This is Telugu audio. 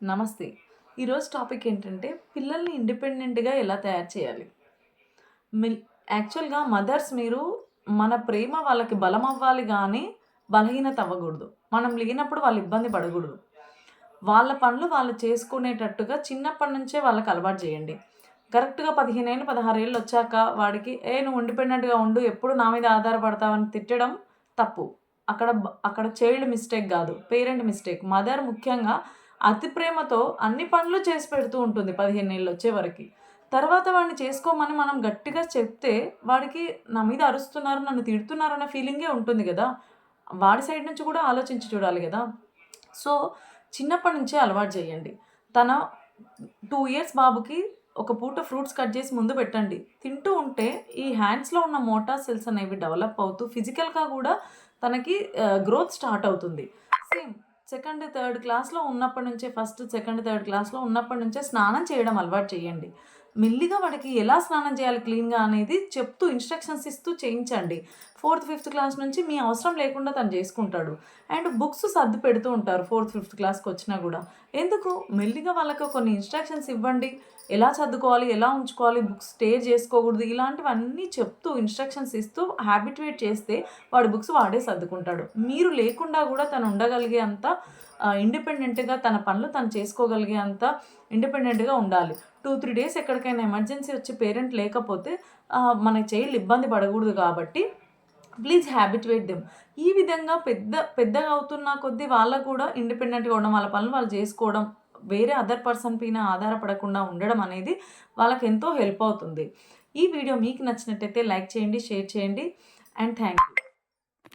నమస్తే. ఈరోజు టాపిక్ ఏంటంటే పిల్లల్ని ఇండిపెండెంట్‌గా ఎలా తయారు చేయాలి? మిల్ యాక్చువల్‌గా మదర్స్ మీరు మన ప్రేమ వాళ్ళకి బలమవ్వాలి గానీ, బలహీనత అవ్వగూడదు. మనం లేనప్పుడు వాళ్ళు ఇబ్బంది పడగూడదు. వాళ్ళ పనులు వాళ్ళు చేసుకునేటట్టుగా చిన్నప్పటి నుంచే వాళ్ళకి అలవాటు చేయండి. కరెక్ట్‌గా 15 ఏళ్ళు, 16 ఏళ్ళొచ్చాక వాడికి నువ్వు ఇండిపెండెంట్‌గా ఉండు, ఎప్పుడు నా మీద ఆధారపడతావని తిట్టడం తప్పు. అక్కడ చైల్డ్ మిస్టేక్ గాదు. Parent mistake. మదర్ ముఖ్యంగా అతి ప్రేమతో అన్ని పనులు చేసి పెడుతూ ఉంటుంది 15 ఏళ్ళొచ్చే వరకి. తర్వాత వాడిని చేసుకోమని మనం గట్టిగా చెప్తే వాడికి నా మీద అరుస్తున్నారు, నన్ను తిడుతున్నారన్న ఫీలింగే ఉంటుంది గదా! వాడి సైడ్ నుంచి కూడా ఆలోచించి చూడాలి గదా! సో, చిన్నప్పటి నుంచే అలవాటు చేయండి. తన 2 ఇయర్స్ బాబుకి ఒక పూట ఫ్రూట్స్ కట్ చేసి ముందు పెట్టండి. తింటూ ఉంటే ఈ హ్యాండ్స్‌లో ఉన్న మోటార్ సెల్స్ అనేవి డెవలప్ అవుతూ ఫిజికల్‌గా గూడా తనకి గ్రోత్ స్టార్ట్ అవుతుంది. సేమ్ సెకండ్, థర్డ్ క్లాస్‌లో ఉన్నప్పటి నుంచే ఫస్ట్, సెకండ్, థర్డ్ క్లాస్‌లో ఉన్నప్పటి నుంచే స్నానం చేయడం అలవాటు చేయండి. మెల్లిగా వాడికి ఎలా స్నానం చేయాలి క్లీన్‌గా అనేది చెప్తూ ఇన్‌స్ట్రక్షన్స్ ఇస్తూ చేయించండి. ఫోర్త్, ఫిఫ్త్ క్లాస్ నుంచి మీ అవసరం లేకుండా తను చేసుకుంటాడు. అండ్ బుక్స్ సర్ది పెడుతూ ఉంటారు ఫోర్త్, ఫిఫ్త్ క్లాస్‌కొచ్చినా గూడా. ఎందుకు? మెల్లిగా వాళ్ళకు కొన్ని ఇన్‌స్ట్రక్షన్స్ ఇవ్వండి. ఎలా సర్దుకోవాలి, ఎలా ఉంచుకోవాలి, బుక్స్ స్టేర్ చేసుకోకూడదు. ఇలాంటివన్నీ చెప్తూ ఇన్‌స్ట్రక్షన్స్ ఇస్తూ హ్యాబిట్యుయేట్ చేస్తే వాడు బుక్స్ వాడే సర్దుకుంటాడు. మీరు లేకుండా గూడా తను ఉండగలిగే అంత ఇండిపెండెంట్‌గా తన పనులు తను చేసుకోగలిగే అంత ఇండిపెండెంట్‌గా ఉండాలి. 2, 3 డేస్ ఎక్కడికైనా ఎమర్జెన్సీ వచ్చి పేరెంట్ లేకపోతే మన చైల్డ్ ఇబ్బంది పడకూడదు కాబట్టి ప్లీజ్ హ్యాబిట్యుయేట్ దెమ్. ఈ విధంగా పెద్దగా అవుతున్న కొద్దీ వాళ్ళకు కూడా ఇండిపెండెంట్‌గా ఉండడం, వాళ్ళ పనులు వాళ్ళు చేసుకోవడం, వేరే అదర్ పర్సన్ పైన ఆధారపడకుండా ఉండడం అనేది వాళ్ళకెంతో హెల్ప్ అవుతుంది. ఈ వీడియో మీకు నచ్చినట్టయితే లైక్ చేయండి, షేర్ చేయండి అండ్ థాంక్ యూ.